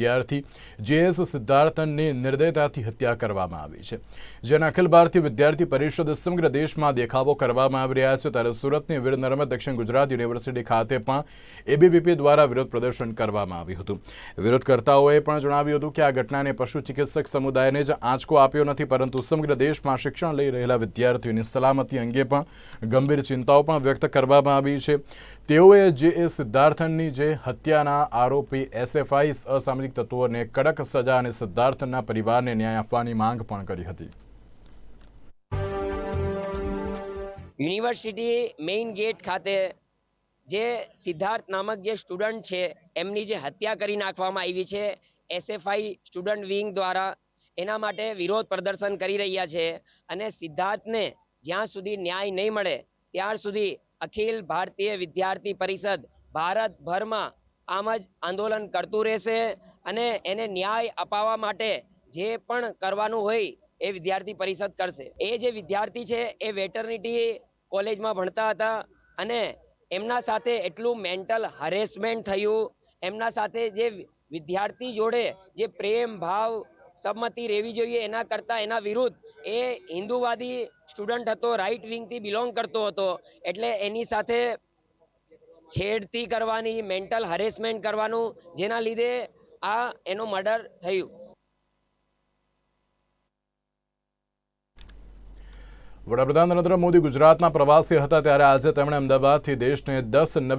વિદ્યાર્થી JS સિદ્ધાર્થનની નિર્દયતાથી હત્યા કરવામાં આવી છે, જેના અખિલ ભારતીય વિદ્યાર્થી પરિષદ સમગ્ર દેશમાં દેખાવો કરવામાં આવી રહ્યા છે। ત્યારે સુરતની વીર નર્મદ દક્ષિણ ગુજરાત યુનિવર્સિટી ખાતે પણ ABVP દ્વારા વિરોધ પ્રદર્શન કરવામાં આવ્યું હતું। વિરોધકર્તાઓએ પણ જણાવ્યું હતું કે આ ઘટનાને પશુ ચિકિત્સક સમુદાયને જ આંચકો આપ્યો નથી, પરંતુ સમગ્ર દેશમાં શિક્ષણ લઈ રહેલા વિદ્યાર્થીઓની સલામતી અંગે પણ ગંભીર ચિંતાઓ પણ વ્યક્ત કરવામાં આવી છે। તેઓએ JS સિદ્ધાર્થનની જે હત્યાના આરોપી SFI અસામાજિક તત્વોને કડક સજા અને સિદ્ધાર્થનના પરિવારને ન્યાય આપવાની માંગ પણ કરી હતી। યુનિવર્સિટી મેઇન ગેટ ખાતે જે સિદ્ધાર્થ નામક જે સ્ટુડન્ટ છે એમની જે હત્યા કરી નાખવામાં આવી છે SFI સ્ટુડન્ટ વિંગ દ્વારા, એના માટે વિરોધ પ્રદર્શન કરી રહ્યા છે। અને સિદ્ધાર્થને જ્યાં સુધી ન્યાય નહીં મળે ત્યાર સુધી અખિલ ભારતીય વિદ્યાર્થી પરિષદ ભારતભરમાં આમ જ આંદોલન કરતું રહેશે અને એને ન્યાય અપાવવા માટે જે પણ કરવાનું હોય એ વિદ્યાર્થી પરિષદ કરશે। એ જે વિદ્યાર્થી છે એ વેટરનિટી કોલેજમાં ભણતા હતા અને એમના સાથે એટલું મેન્ટલ હરેસમેન્ટ થયું, એમના સાથે જે વિદ્યાર્થી જોડે જે પ્રેમ ભાવ સંમતિ રહેવી જોઈએ એના કરતા એના વિરુદ્ધ એ હિન્દુવાદી સ્ટુડન્ટ હતો, રાઇટ વિંગથી બિલોંગ કરતો હતો, એટલે એની સાથે છેડતી કરવાની, મેન્ટલ હરેસમેન્ટ કરવાનું, જેના લીધે આ એનો મર્ડર થયું। વડાપ્રધાન નરેન્દ્ર મોદી ગુજરાતના પ્રવાસે હતા, ત્યારે આજે તેમણે અમદાવાદથી દેશને 10 નવી